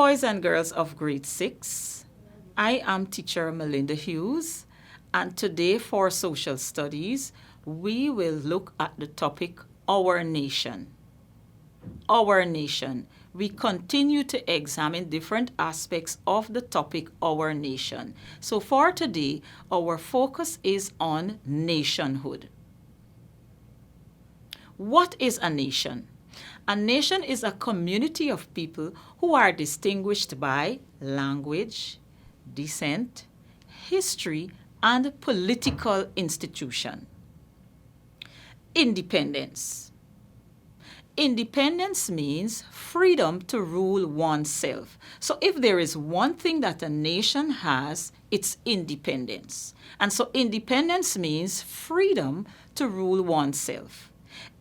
boys and girls of grade 6. I am teacher Melinda Hughes, and today for social studies, we will look at the topic Our Nation. Our Nation. We continue to examine different aspects of the topic Our Nation. So for today, our focus is on nationhood. What is a nation? A nation is a community of people who are distinguished by language, descent, history, and political institution. Independence. Independence means freedom to rule oneself. So if there is one thing that a nation has, it's independence. And so independence means freedom to rule oneself.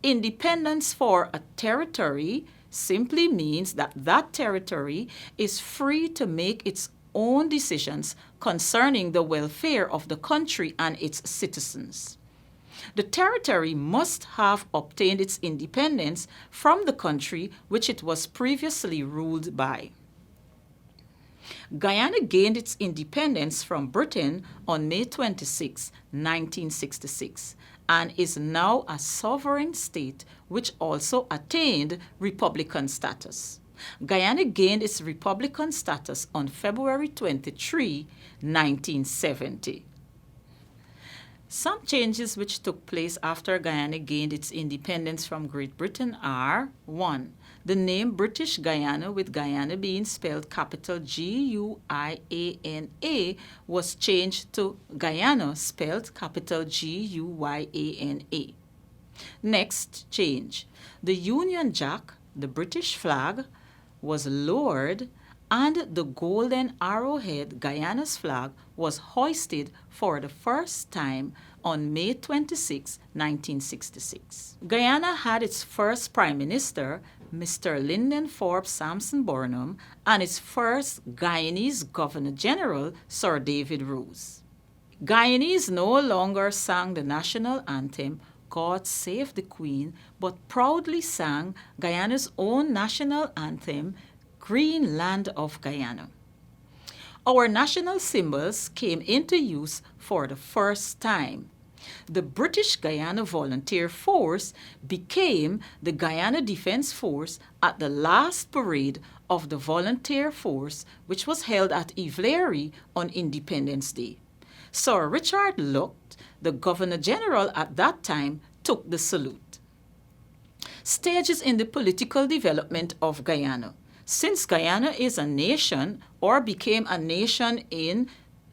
Independence for a territory simply means that that territory is free to make its own decisions concerning the welfare of the country and its citizens. The territory must have obtained its independence from the country which it was previously ruled by. Guyana gained its independence from Britain on May 26, 1966, and is now a sovereign state which also attained republican status. Guyana gained its republican status on February 23, 1970. Some changes which took place after Guyana gained its independence from Great Britain are: 1. The name British Guyana, with Guyana being spelled capital G-U-I-A-N-A, was changed to Guyana, spelled capital G-U-Y-A-N-A. Next change. The Union Jack, the British flag, was lowered, and the golden arrowhead, Guyana's flag, was hoisted for the first time on May 26, 1966. Guyana had its first Prime Minister, Mr. Lynden Forbes Sampson Burnham, and its first Guyanese Governor General, Sir David Rose. Guyanese no longer sang the national anthem, God Save the Queen, but proudly sang Guyana's own national anthem, Green Land of Guyana. Our national symbols came into use for the first time. The British Guyana Volunteer Force became the Guyana Defence Force at the last parade of the Volunteer Force, which was held at Ivlery on Independence Day. Sir Richard Lucht, the Governor General at that time, took the salute. Stages in the political development of Guyana. Since Guyana is a nation, or became a nation in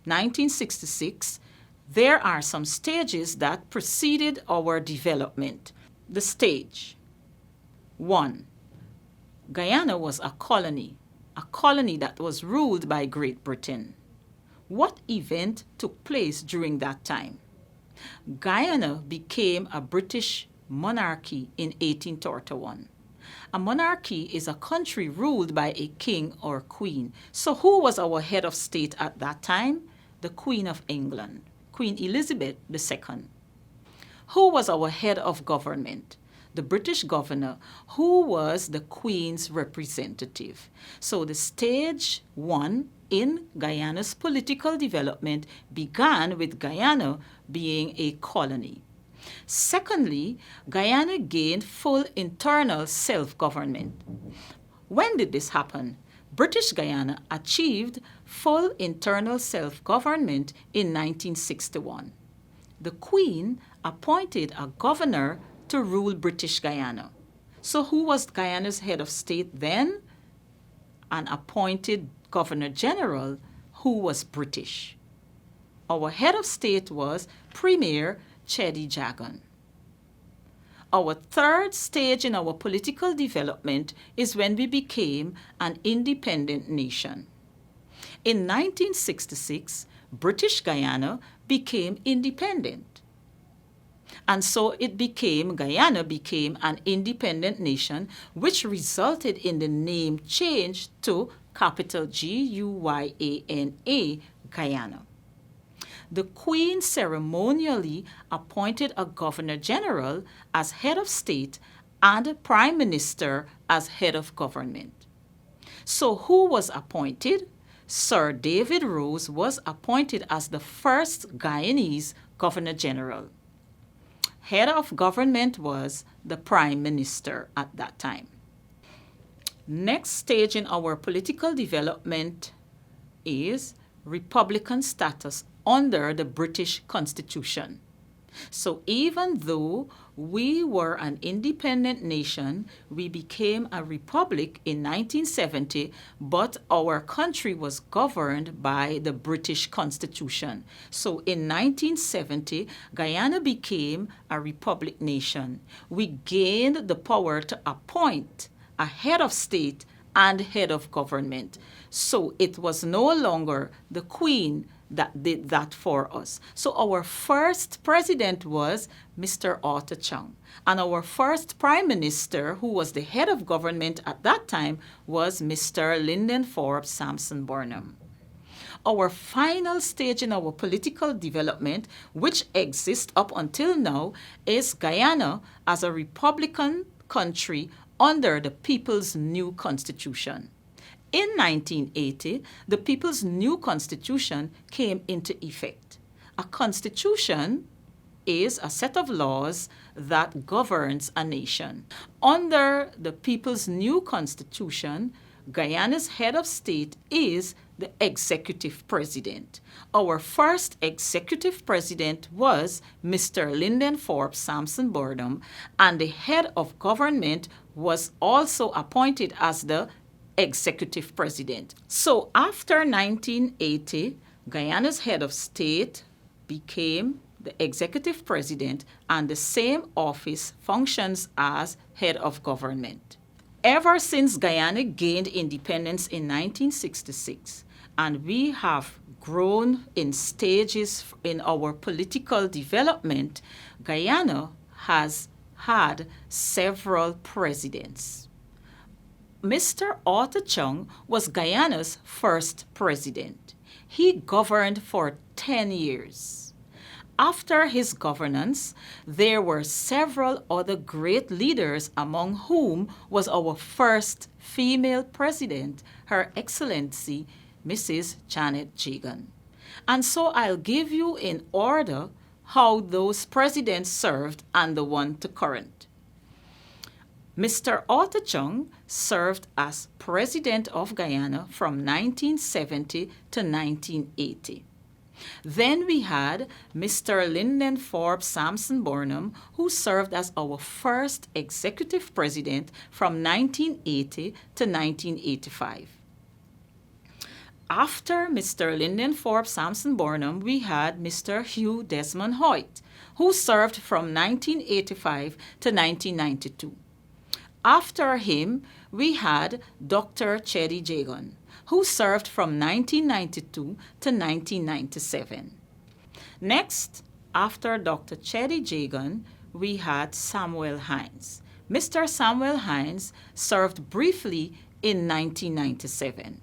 1966, there are some stages that preceded our development. The stage. 1. Guyana was a colony that was ruled by Great Britain. What event took place during that time? Guyana became a British monarchy in 1831. A monarchy is a country ruled by a king or queen. So who was our head of state at that time? The Queen of England, Queen Elizabeth II. Who was our head of government? The British governor, who was the Queen's representative. So the stage 1 in Guyana's political development began with Guyana being a colony. Secondly, Guyana gained full internal self-government. When did this happen? British Guyana achieved full internal self-government in 1961. The Queen appointed a governor to rule British Guyana. So who was Guyana's head of state then? An appointed Governor General who was British. Our head of state was Premier Cheddi Jagan. Our third stage in our political development is when we became an independent nation. In 1966, British Guyana became independent. And so Guyana became an independent nation, which resulted in the name change to capital G-U-Y-A-N-A, Guyana. The Queen ceremonially appointed a Governor General as head of state and a Prime Minister as head of government. So who was appointed? Sir David Rose was appointed as the first Guyanese Governor General. Head of government was the Prime Minister at that time. Next stage in our political development is Republican status under the British Constitution. So even though we were an independent nation, we became a republic in 1970, but our country was governed by the British Constitution. So in 1970, Guyana became a republic nation. We gained the power to appoint a head of state and head of government. So it was no longer the Queen that did that for us. So our first president was Mr. Arthur Chung. And our first prime minister, who was the head of government at that time, was Mr. Lyndon Forbes Sampson Burnham. Our final stage in our political development, which exists up until now, is Guyana as a republican country under the People's New Constitution. In 1980, the People's New Constitution came into effect. A constitution is a set of laws that governs a nation. Under the People's New Constitution, Guyana's head of state is the executive president. Our first executive president was Mr. Lyndon Forbes Sampson Burnham, and the head of government was also appointed as the executive president. So after 1980, Guyana's head of state became the executive president, and the same office functions as head of government. Ever since Guyana gained independence in 1966, and we have grown in stages in our political development, Guyana has had several presidents. Mr. Arthur Chung was Guyana's first president. He governed for 10 years. After his governance, there were several other great leaders, among whom was our first female president, Her Excellency Mrs. Janet Jagan. And so I'll give you in order how those presidents served and the one to current. Mr. Arthur Chung served as President of Guyana from 1970 to 1980. Then we had Mr. Lyndon Forbes Sampson Burnham, who served as our first executive president from 1980 to 1985. After Mr. Lyndon Forbes Sampson Burnham, we had Mr. Hugh Desmond Hoyt, who served from 1985 to 1992. After him, we had Dr. Cheddi Jagan, who served from 1992 to 1997. Next, after Dr. Cheddi Jagan, we had Samuel Hines. Mr. Samuel Hines served briefly in 1997.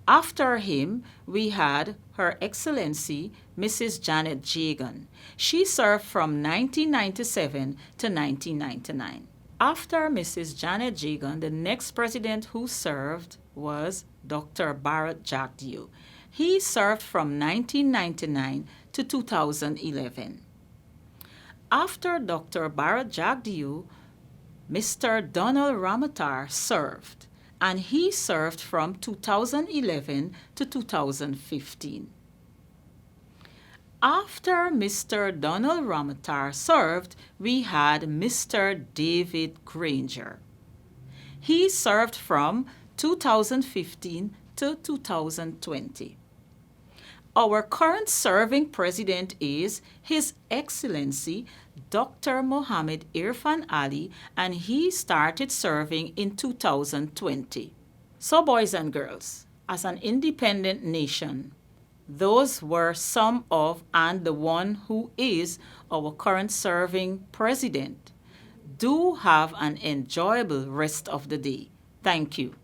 After him, we had Her Excellency Mrs. Janet Jagan. She served from 1997 to 1999. After Mrs. Janet Jagan, the next president who served was Dr. Bharat Jagdeo. He served from 1999 to 2011. After Dr. Bharat Jagdeo, Mr. Donald Ramotar served, and he served from 2011 to 2015. After Mr. Donald Ramotar served, we had Mr. David Granger. He served from 2015 to 2020. Our current serving president is His Excellency Dr. Mohammed Irfan Ali, and he started serving in 2020. So, boys and girls, as an independent nation, those were some of and the one who is our current serving president. Do have an enjoyable rest of the day. Thank you.